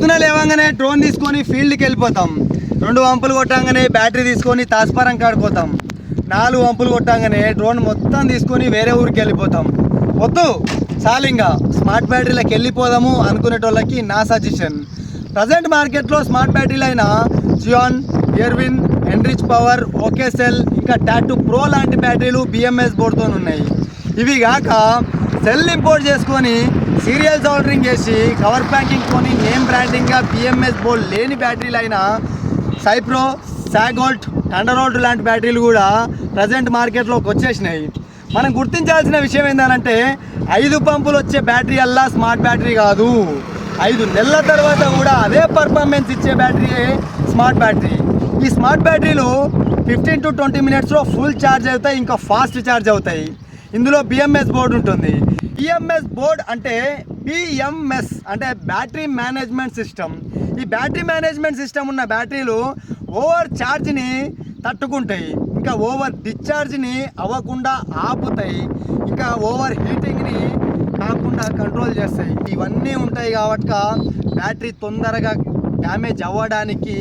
పొద్దున లేవగానే డ్రోన్ తీసుకొని ఫీల్డ్కి వెళ్ళిపోతాం. 2 వంపులు కొట్టంగానే బ్యాటరీ తీసుకొని తాస్పారం కాడిపోతాం. 4 వంపులు కొట్టంగానే డ్రోన్ మొత్తం తీసుకొని వేరే ఊరికి వెళ్ళిపోతాం. వద్దు చాలింగా స్మార్ట్ బ్యాటరీలకు వెళ్ళిపోదాము అనుకునేటోళ్ళకి నా సజెషన్. ప్రజెంట్ మార్కెట్లో స్మార్ట్ బ్యాటరీలు అయిన జియాన్, ఎర్విన్, ఎన్రిచ్ పవర్, ఓకే సెల్, ఇంకా టాటూ ప్రో లాంటి బ్యాటరీలు బిఎంఎస్ బోర్డుతో ఉన్నాయి. ఇవి కాక సెల్ ఇంపోర్ట్ చేసుకొని సీరియల్ సోల్డరింగ్ చేసి కవర్ ప్యాకింగ్ కొని నేమ్ బ్రాండింగ్గా బిఎంఎస్ బోర్డ్ లేని బ్యాటరీలు అయిన సైప్రో, సాగోల్ట్, థండర్బోల్ట్ లాంటి బ్యాటరీలు కూడా ప్రజెంట్ మార్కెట్లోకి వచ్చేసినాయి. మనం గుర్తించాల్సిన విషయం ఏంటంటే 5 పంపులు వచ్చే బ్యాటరీ అల్లా స్మార్ట్ బ్యాటరీ కాదు. 5 నెలల తర్వాత కూడా అదే పర్ఫార్మెన్స్ ఇచ్చే బ్యాటరీయే స్మార్ట్ బ్యాటరీ. ఈ స్మార్ట్ బ్యాటరీలు 15 to 20 మినిట్స్లో ఫుల్ ఛార్జ్ అవుతాయి, ఇంకా ఫాస్ట్ ఛార్జ్ అవుతాయి. ఇందులో బిఎంఎస్ బోర్డు ఉంటుంది. బిఎంఎస్ బోర్డ్ అంటే బిఎంఎస్ అంటే బ్యాటరీ మేనేజ్మెంట్ సిస్టమ్. ఈ బ్యాటరీ మేనేజ్మెంట్ సిస్టమ్ ఉన్న బ్యాటరీలు ఓవర్ ఛార్జ్ని తట్టుకుంటాయి, ఇంకా ఓవర్ డిశ్చార్జ్ని అవ్వకుండా ఆపుతాయి, ఇంకా ఓవర్ హీటింగ్ని కాకుండా కంట్రోల్ చేస్తాయి. ఇవన్నీ ఉంటాయి కాబట్టి బ్యాటరీ తొందరగా డ్యామేజ్ అవ్వడానికి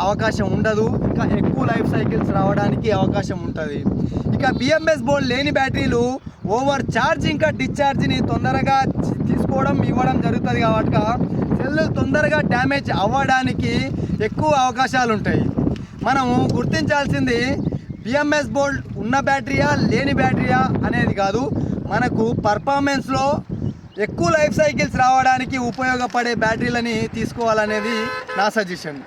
అవకాశం ఉండదు, ఇంకా ఎక్కువ లైఫ్ సైకిల్స్ రావడానికి అవకాశం ఉంటుంది. ఇక బిఎంఎస్ బోర్డ్ లేని బ్యాటరీలు ఓవర్ ఛార్జ్ ఇంకా డిశ్చార్జ్ని తొందరగా తీసుకోవడం ఇవ్వడం జరుగుతుంది కాబట్టి సెల్ తొందరగా డ్యామేజ్ అవ్వడానికి ఎక్కువ అవకాశాలు ఉంటాయి. మనము గుర్తించాల్సింది బిఎంఎస్ బోర్డ్ ఉన్న బ్యాటరీయా లేని బ్యాటరీయా అనేది కాదు, మనకు పర్ఫార్మెన్స్లో ఎక్కువ లైఫ్ సైకిల్స్ రావడానికి ఉపయోగపడే బ్యాటరీలని తీసుకోవాలనేది నా సజెషన్.